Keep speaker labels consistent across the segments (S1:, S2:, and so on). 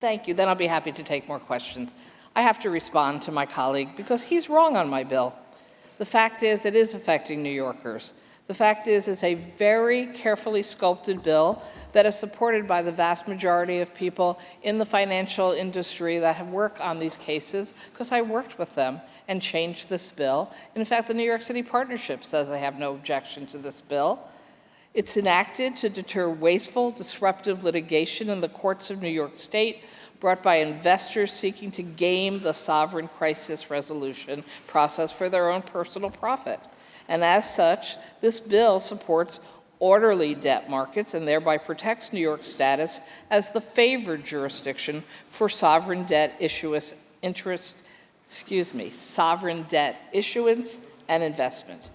S1: Thank you. Then I'll be happy to take more questions. I have to respond to my colleague because he's wrong on my bill. The fact is, it is affecting New Yorkers. The fact is, it's a very carefully sculpted bill that is supported by the vast majority of people in the financial industry that have worked on these cases, because I worked with them and changed this bill. In fact, the New York City Partnership says they have no objection to this bill. It's enacted to deter wasteful, disruptive litigation in the courts of New York State brought by investors seeking to game the sovereign crisis resolution process for their own personal profit. And as such, this bill supports orderly debt markets and thereby protects New York's status as the favored jurisdiction for sovereign debt issuance and investment.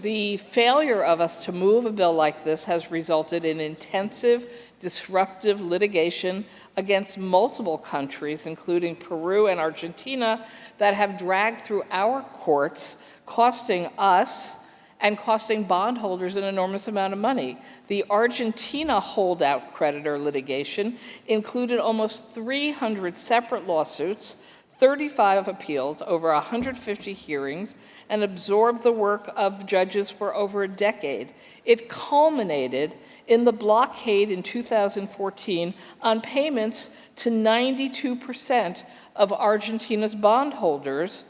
S1: The failure of us to move a bill like this has resulted in intensive, disruptive litigation against multiple countries, including Peru and Argentina, that have dragged through our courts, costing us and costing bondholders an enormous amount of money. The Argentina holdout creditor litigation included almost 300 separate lawsuits, 35 appeals, over 150 hearings, and absorbed the work of judges for over a decade. It culminated in the blockade in 2014 on payments to 92% of Argentina's bondholders,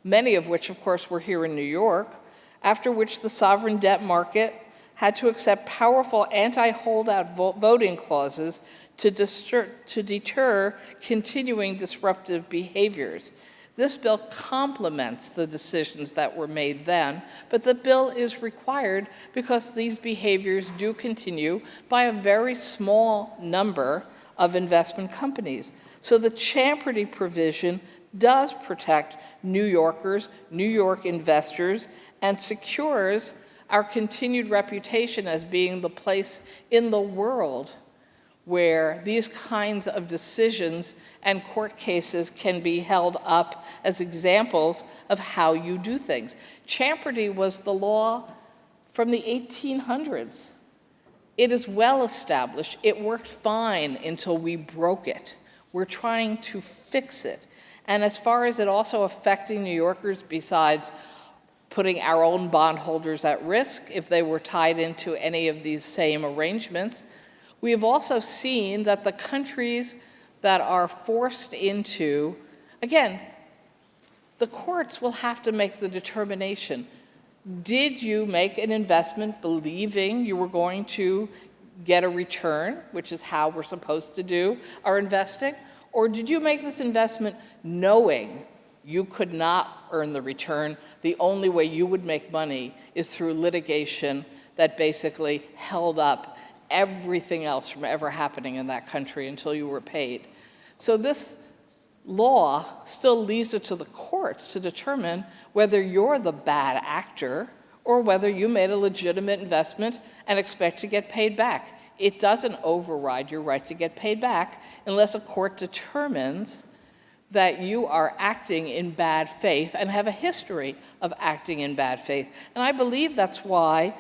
S1: many of which, of course, were here in New York, after which the sovereign debt market had to accept powerful anti-holdout voting clauses to deter continuing disruptive behaviors. This bill complements the decisions that were made then, but the bill is required because these behaviors do continue by a very small number of investment companies. So the Champerty provision does protect New Yorkers, New York investors, and secures our continued reputation as being the place in the world where these kinds of decisions and court cases can be held up as examples of how you do things. Champerty was the law from the 1800s. It is well established. It worked fine until we broke it. We're trying to fix it. And as far as it also affecting New Yorkers, besides putting our own bondholders at risk if they were tied into any of these same arrangements, we have also seen that the countries that are forced into, again, the courts will have to make the determination. Did you make an investment believing you were going to get a return, which is how we're supposed to do our investing? Or did you make this investment knowing you could not earn the return? The only way you would make money is through litigation that basically held up everything else from ever happening in that country until you were paid. So this law still leaves it to the courts to determine whether you're the bad actor or whether you made a legitimate investment and expect to get paid back. It doesn't override your right to get paid back unless a court determines that you are acting in bad faith and have a history of acting in bad faith. And I believe that's why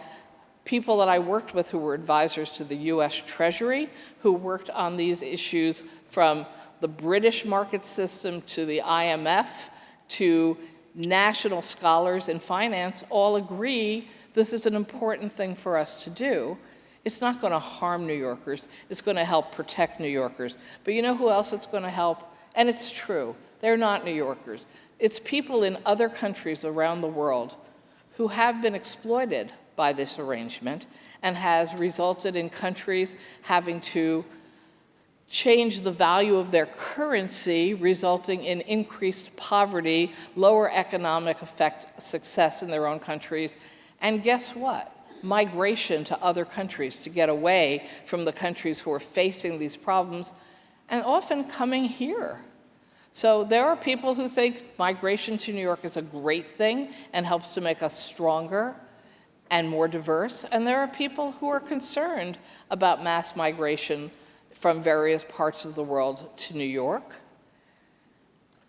S1: people that I worked with who were advisors to the US Treasury, who worked on these issues from the British market system to the IMF to national scholars in finance, all agree this is an important thing for us to do. It's not going to harm New Yorkers. It's going to help protect New Yorkers. But you know who else it's going to help? And it's true. They're not New Yorkers. It's people in other countries around the world who have been exploited by this arrangement and has resulted in countries having to change the value of their currency, resulting in increased poverty, lower economic success in their own countries. And guess what? Migration to other countries to get away from the countries who are facing these problems, and often coming here. So there are people who think migration to New York is a great thing and helps to make us stronger and more diverse. And there are people who are concerned about mass migration from various parts of the world to New York.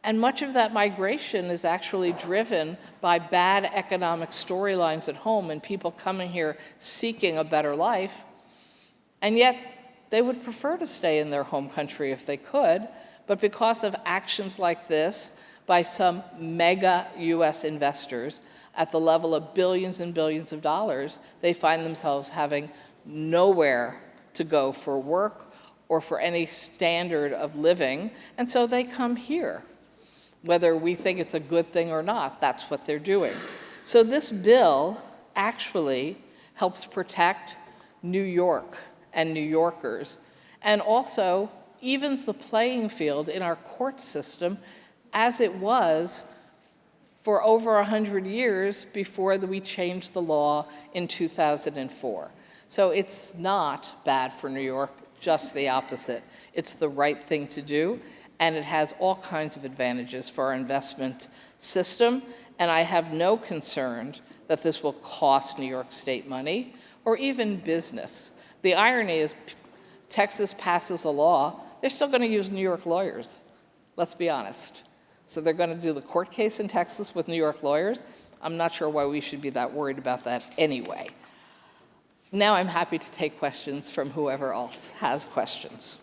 S1: And much of that migration is actually driven by bad economic storylines at home and people coming here seeking a better life. And yet they would prefer to stay in their home country if they could, but because of actions like this by some mega US investors at the level of billions and billions of dollars, they find themselves having nowhere to go for work or for any standard of living, and so they come here. Whether we think it's a good thing or not, that's what they're doing. So this bill actually helps protect New York and New Yorkers, and also evens the playing field in our court system as it was for over 100 years before we changed the law in 2004. So it's not bad for New York, just the opposite. It's the right thing to do, and it has all kinds of advantages for our investment system, and I have no concern that this will cost New York State money or even business. The irony is Texas passes a law, they're still going to use New York lawyers, let's be honest. So they're going to do the court case in Texas with New York lawyers. I'm not sure why we should be that worried about that anyway. Now I'm happy to take questions from whoever else has questions.